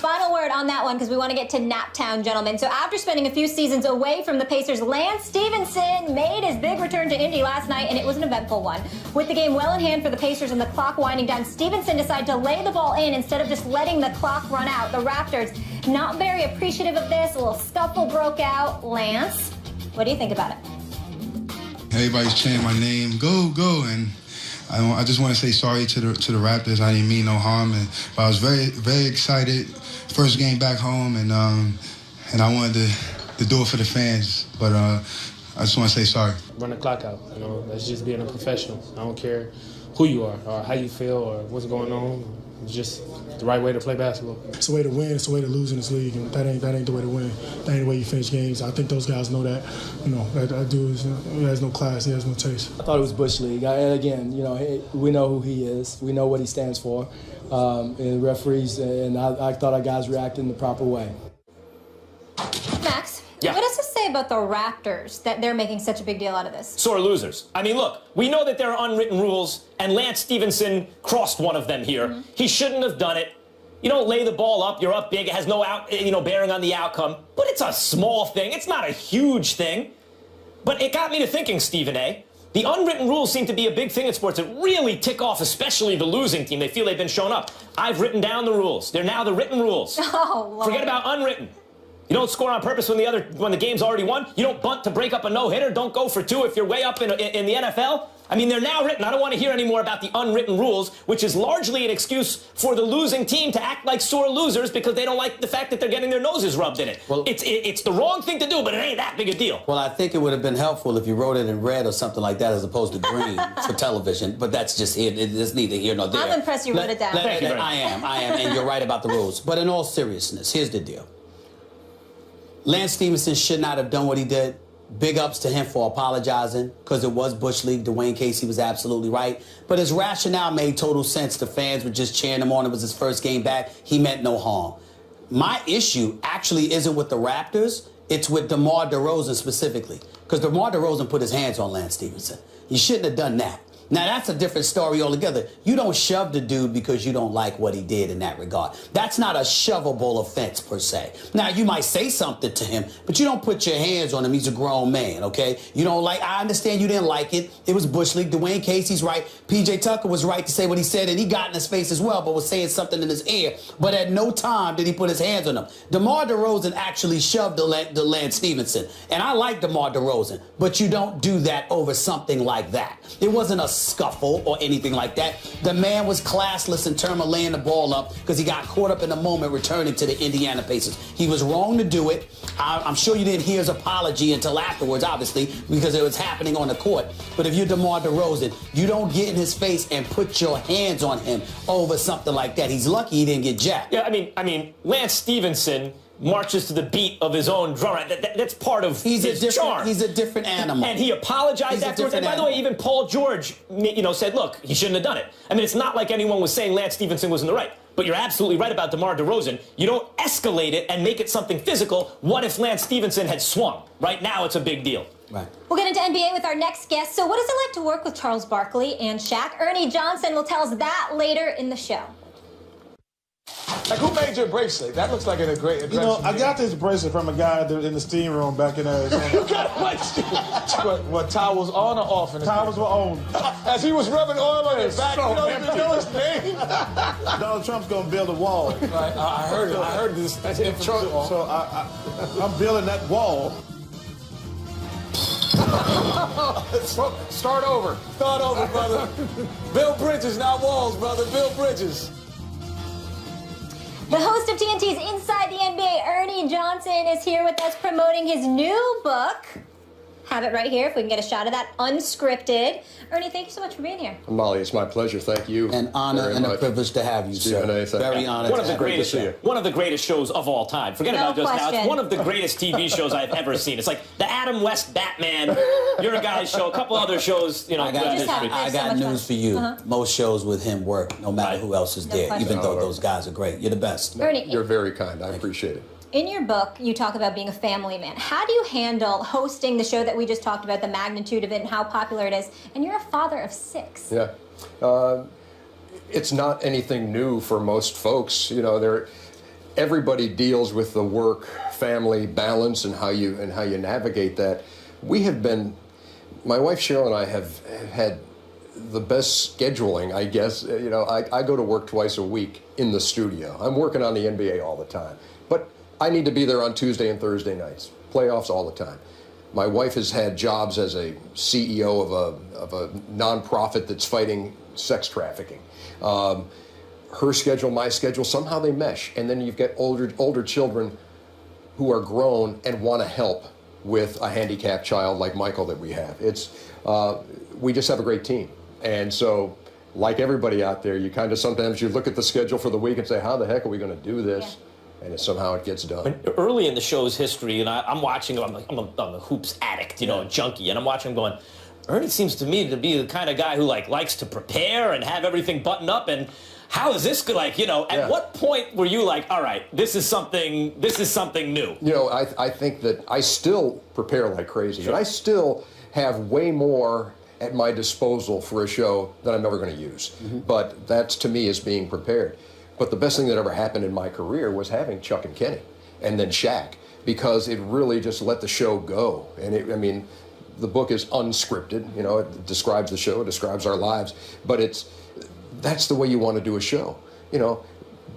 Final word on that one, because we want to get to Naptown, gentlemen. So after spending a few seasons away from the Pacers, Lance Stephenson made his big return to Indy last night, and it was an eventful one. With the game well in hand for the Pacers and the clock winding down, Stephenson decided to lay the ball in instead of just letting the clock run out. The Raptors, not very appreciative of this. A little scuffle broke out. Lance, what do you think about it? Everybody's chanting my name, go, go, and I just want to say sorry to the Raptors. I didn't mean no harm, but I was very, very excited. First game back home, and I wanted to do it for the fans. But I just want to say sorry. Run the clock out. You know, that's just being a professional. I don't care who you are or how you feel or what's going on. It's just the right way to play basketball. It's a way to win. It's a way to lose in this league, and that ain't the way to win. That ain't the way you finish games. I think those guys know that. You know, that dude he has no class. He has no taste. I thought it was Bush League. And again, you know, we know who he is. We know what he stands for. And referees, and I thought our guys reacted in the proper way. Max, yeah. What does this say about the Raptors that they're making such a big deal out of this? Sore losers. I mean, look, we know that there are unwritten rules, and Lance Stephenson crossed one of them here. He shouldn't have done it. You don't lay the ball up. You're up big. It has no bearing on the outcome. But it's a small thing. It's not a huge thing. But it got me to thinking, Stephen A. The unwritten rules seem to be a big thing in sports that really tick off, especially the losing team. They feel they've been shown up. I've written down the rules. They're now the written rules. Oh, Lord. Forget about unwritten. You don't score on purpose when the game's already won. You don't bunt to break up a no-hitter. Don't go for two if you're way up in the NFL. I mean, they're now written. I don't want to hear any more about the unwritten rules, which is largely an excuse for the losing team to act like sore losers because they don't like the fact that they're getting their noses rubbed in it. Well, it's the wrong thing to do, but it ain't that big a deal. Well, I think it would have been helpful if you wrote it in red or something like that as opposed to green for television, but that's just it's neither here nor there. I'm impressed you wrote it down. I am, and you're right about the rules. But in all seriousness, here's the deal. Lance Stephenson should not have done what he did. Big ups to him for apologizing, because it was Bush League. Dwayne Casey was absolutely right. But his rationale made total sense. The fans were just cheering him on. It was his first game back. He meant no harm. My issue actually isn't with the Raptors. It's with DeMar DeRozan specifically, because DeMar DeRozan put his hands on Lance Stephenson. He shouldn't have done that. Now, that's a different story altogether. You don't shove the dude because you don't like what he did in that regard. That's not a shovable offense, per se. Now, you might say something to him, but you don't put your hands on him. He's a grown man, okay? You don't like, I understand you didn't like it. It was Bush League. Dwayne Casey's right. P.J. Tucker was right to say what he said, and he got in his face as well, but was saying something in his ear. But at no time did he put his hands on him. DeMar DeRozan actually shoved the Lance Stephenson. And I like DeMar DeRozan, but you don't do that over something like that. It wasn't a scuffle or anything like that. The man was classless in terms of laying the ball up because he got caught up in the moment returning to the Indiana Pacers. He was wrong to do it. I'm sure you didn't hear his apology until afterwards, obviously, because it was happening on the court. But if you're DeMar DeRozan, you don't get in his face and put your hands on him over something like that. He's lucky he didn't get jacked. Yeah, I mean, Lance Stephenson marches to the beat of his own drum. That's part of his charm. He's a different animal. And he apologized afterwards. And by the way, even Paul George, said, look, he shouldn't have done it. I mean, it's not like anyone was saying Lance Stephenson was in the right. But you're absolutely right about DeMar DeRozan. You don't escalate it and make it something physical. What if Lance Stephenson had swung? Right now, it's a big deal. Right. We'll get into NBA with our next guest. So what is it like to work with Charles Barkley and Shaq? Ernie Johnson will tell us that later in the show. Like, who made your bracelet? That looks like a great address. You know, I got this bracelet from a guy in the steam room back in Arizona. You got what, towels on or off? Towels were on. As he was rubbing oil on his back, So you don't even know his name. Donald Trump's going to build a wall. Right, I heard it. I heard this. So I'm building that wall. Start over. Start over, brother. Bill Bridges, not walls, brother. Bill Bridges. The host of TNT's Inside the NBA, Ernie Johnson, is here with us promoting his new book. Have it right here if we can get a shot of that, Unscripted. Ernie, thank you so much for being here. Molly, it's my pleasure. Thank you. An honor and a privilege to have you, Stephen sir. A. Very honored One of the greatest, one of the greatest shows of all time. Forget about just now. It's one of the greatest TV shows I've ever seen. It's like the Adam West Batman, Your Guy's show, a couple other shows. I got news for you. Most shows with him work, no matter who else is there, even though those guys are great. You're the best. Ernie, you're very kind. I appreciate it. In your book, you talk about being a family man. How do you handle hosting the show that we just talked about, the magnitude of it and how popular it is? And you're a father of 6. Yeah. It's not anything new for most folks. everybody deals with the work-family balance and how you navigate that. My wife Cheryl and I have had the best scheduling, I guess. I go to work twice a week in the studio. I'm working on the NBA all the time, but I need to be there on Tuesday and Thursday nights. Playoffs all the time. My wife has had jobs as a CEO of a nonprofit that's fighting sex trafficking. Her schedule, my schedule, somehow they mesh. And then you've got older children who are grown and want to help with a handicapped child like Michael that we have. We just have a great team. And so, like everybody out there, you kind of sometimes you look at the schedule for the week and say, how the heck are we going to do this? Yeah. And somehow it gets done. Early in the show's history, and I'm watching, I'm a hoops addict, a junkie, and I'm watching him going, Ernie seems to me to be the kind of guy who likes to prepare and have everything buttoned up, and how is this at what point were you like, all right, this is something new? I think that I still prepare like crazy. Sure. And I still have way more at my disposal for a show that I'm never going to use. Mm-hmm. But that, to me, is being prepared. But the best thing that ever happened in my career was having Chuck and Kenny, and then Shaq, because it really just let the show go. And the book is unscripted. It describes the show, it describes our lives, but that's the way you want to do a show.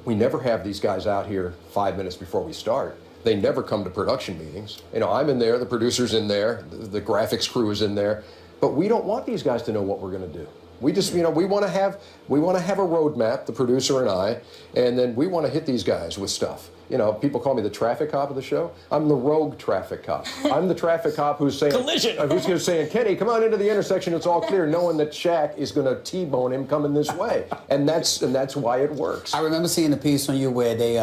We never have these guys out here 5 minutes before we start. They never come to production meetings. I'm in there, the producer's in there, the graphics crew is in there, but we don't want these guys to know what we're going to do. We just, we want to have a roadmap, the producer and I, and then we want to hit these guys with stuff. People call me the traffic cop of the show. I'm the rogue traffic cop. I'm the traffic cop who's saying, collision. Who's saying, Kenny, come on into the intersection. It's all clear, knowing that Shaq is going to T-bone him coming this way, and that's why it works. I remember seeing a piece on you where they,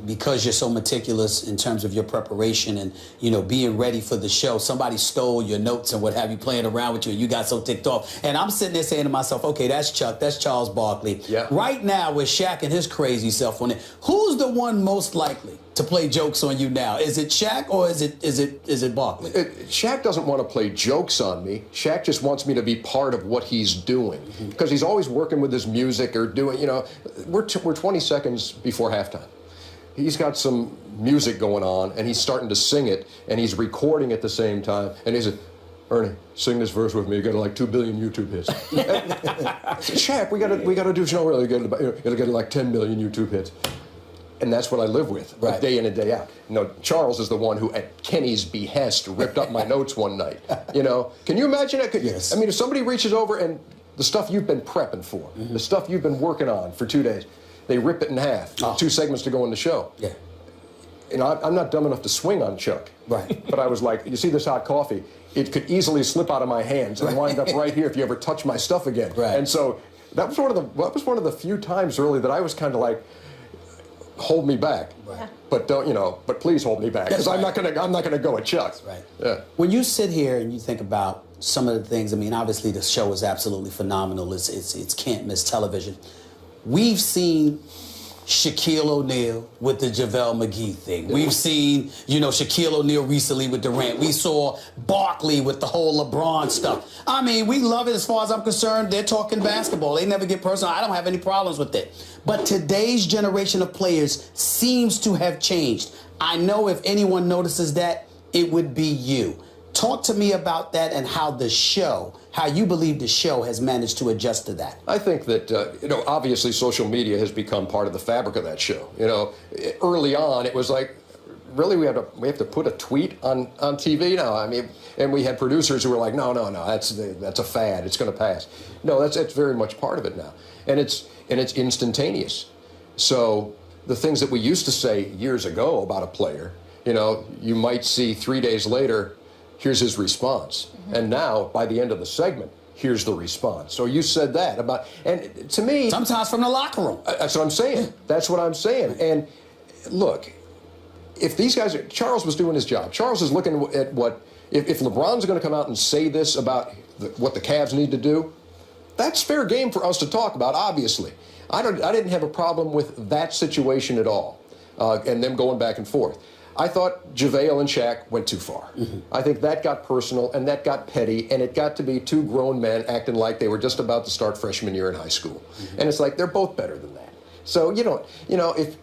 because you're so meticulous in terms of your preparation and being ready for the show, somebody stole your notes and what have you, playing around with you, and you got so ticked off. And I'm sitting there saying to myself, okay, that's Chuck, that's Charles Barkley. Yeah. Right now, with Shaq and his crazy self on it, who's the one most likely to play jokes on you now? Is it Shaq or is it Barkley? Shaq doesn't want to play jokes on me. Shaq just wants me to be part of what he's doing, because he's always working with his music or doing. We're 20 seconds before halftime. He's got some music going on and he's starting to sing it and he's recording at the same time, and he said, Ernie, sing this verse with me. You got like 2 billion YouTube hits. Shaq, we got to do show really good. It'll get like 10 million YouTube hits. And that's what I live with, right, day in and day out. Charles is the one who, at Kenny's behest, ripped up my notes one night. Can you imagine that? Yes. If somebody reaches over and the stuff you've been prepping for, the stuff you've been working on for 2 days, they rip it in half, 2 segments to go in the show. Yeah. I'm not dumb enough to swing on Chuck. Right. But I was like, you see this hot coffee? It could easily slip out of my hands and wind up right here if you ever touch my stuff again. Right. And so that was one of the few times really that I was kind of like, hold me back, right, but but please hold me back, because I'm not gonna go at Chuck. Right. Yeah. When you sit here and you think about some of the things, obviously the show is absolutely phenomenal. It's can't miss television. We've seen Shaquille O'Neal with the JaVale McGee thing. We've seen, Shaquille O'Neal recently with Durant. We saw Barkley with the whole LeBron stuff. We love it as far as I'm concerned. They're talking basketball. They never get personal. I don't have any problems with it. But today's generation of players seems to have changed. I know if anyone notices that, it would be you. Talk to me about that and how you believe the show has managed to adjust to that. I think that, obviously social media has become part of the fabric of that show. Early on, it was like, really, we have to put a tweet on TV now? And we had producers who were like, no, that's a fad. It's going to pass. No, that's very much part of it now. And it's instantaneous. So the things that we used to say years ago about a player, you might see 3 days later, here's his response. Mm-hmm. And now, by the end of the segment, here's the response. So you said that about, and to me... Sometimes from the locker room. That's what I'm saying. That's what I'm saying. And look, if these guys... Charles was doing his job. Charles is looking at what... If LeBron's going to come out and say this about what the Cavs need to do, that's fair game for us to talk about, obviously. I didn't have a problem with that situation at all, and them going back and forth. I thought JaVale and Shaq went too far. Mm-hmm. I think that got personal and that got petty, and it got to be 2 grown men acting like they were just about to start freshman year in high school. Mm-hmm. And it's like, they're both better than that. So, if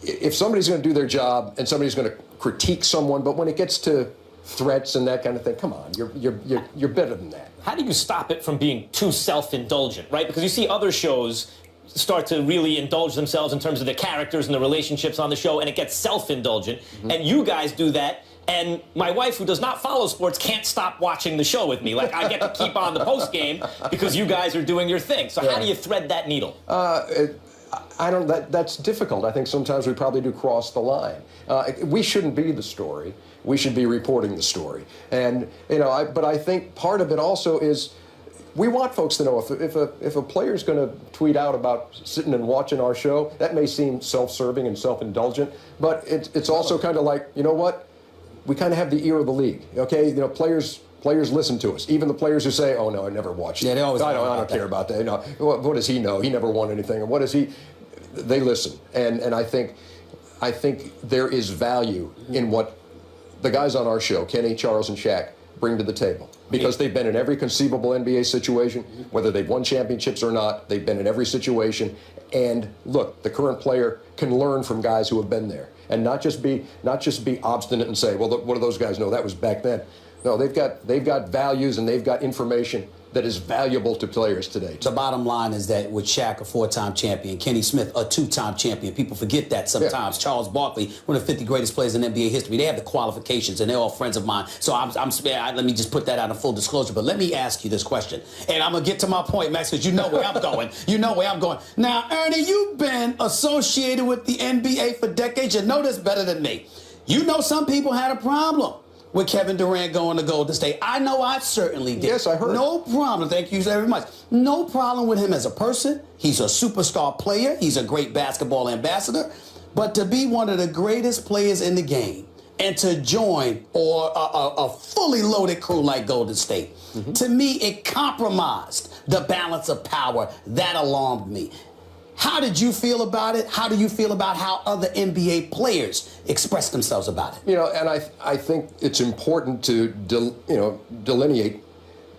if somebody's going to do their job and somebody's going to critique someone, but when it gets to threats and that kind of thing, come on, you're better than that. How do you stop it from being too self-indulgent, right? Because you see other shows start to really indulge themselves in terms of the characters and the relationships on the show, and it gets self-indulgent. And you guys do that, and my wife, who does not follow sports, can't stop watching the show with me. Like, I get to keep on the post game because you guys are doing your thing. So how do you thread that needle? That's difficult. I think sometimes we probably do cross the line. We shouldn't be the story. We should be reporting the story. And, but I think part of it also is we want folks to know if a player's going to tweet out about sitting and watching our show, that may seem self-serving and self-indulgent, but it's also kind of like, you know what? We kind of have the ear of the league, okay? Players listen to us. Even the players who say, "Oh no, I never watched." Yeah, they always. I don't care about that. What does he know? He never won anything. And what does he? They listen, and I think there is value in what the guys on our show, Kenny, Charles, and Shaq, bring to the table, because they've been in every conceivable NBA situation, whether they've won championships or not. They've been in every situation, and look, the current player can learn from guys who have been there, and not just be obstinate and say, "Well, what do those guys know? That was back then." No, they've got values and they've got information that is valuable to players today. The bottom line is that with Shaq, a 4-time champion, Kenny Smith, a 2-time champion, people forget that sometimes. Yeah. Charles Barkley, one of the 50 greatest players in NBA history. They have the qualifications, and they're all friends of mine. So let me just put that out in full disclosure. But let me ask you this question, and I'm gonna get to my point, Max, because you know where I'm going. You know where I'm going. Now, Ernie, you've been associated with the NBA for decades. You know this better than me. You know some people had a problem with Kevin Durant going to Golden State. I know I certainly did. Yes, I heard. No problem. Thank you very much. No problem with him as a person. He's a superstar player. He's a great basketball ambassador. But to be one of the greatest players in the game and to join a fully loaded crew like Golden State, to me, it compromised the balance of power. That alarmed me. How did you feel about it? How do you feel about how other NBA players express themselves about it? And I think it's important to delineate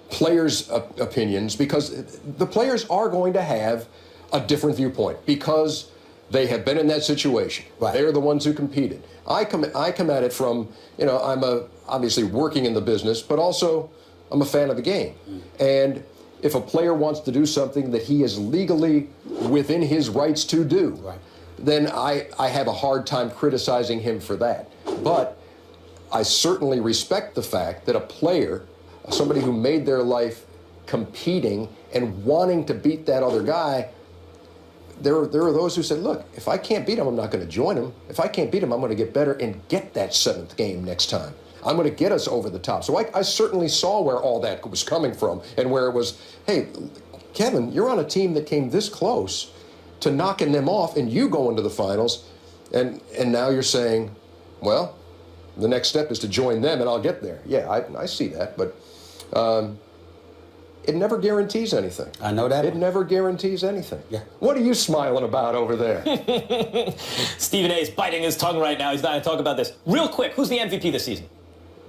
players' opinions, because the players are going to have a different viewpoint because they have been in that situation. Right. They're the ones who competed. I come at it from, I'm obviously working in the business, but also I'm a fan of the game. And if a player wants to do something that he is legally within his rights to do, then I have a hard time criticizing him for that. But I certainly respect the fact that a player, somebody who made their life competing and wanting to beat that other guy, there are those who said, look, if I can't beat him, I'm not going to join him. If I can't beat him, I'm going to get better and get that 7th game next time. I'm going to get us over the top. So I certainly saw where all that was coming from, and where it was, hey, Kevin, you're on a team that came this close to knocking them off, and you go into the finals, and now you're saying, well, the next step is to join them, and I'll get there. Yeah, I see that, but it never guarantees anything. I know that. It never guarantees anything. Yeah. What are you smiling about over there? Stephen A. is biting his tongue right now. He's not going to talk about this. Real quick, who's the MVP this season?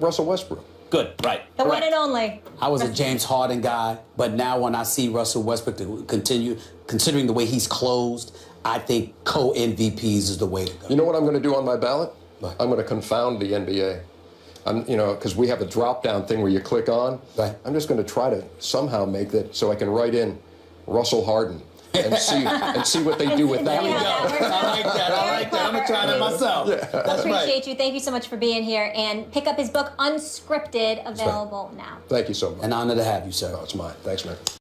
Russell Westbrook. Good, right. The one and only. I was a James Harden guy, but now when I see Russell Westbrook to continue, considering the way he's closed, I think co-MVPs is the way to go. You know what I'm going to do on my ballot? Right. I'm going to confound the NBA. Because we have a drop-down thing where you click on. Right. I'm just going to try to somehow make that so I can write in Russell Harden and see what they do with that. There we go. I like that. I like that. I'm going to try that myself. Yeah. That's Appreciate you. Thank you so much for being here. And pick up his book, Unscripted, available now. Thank you so much. An honor to have you, sir. Oh, it's mine. Thanks, man.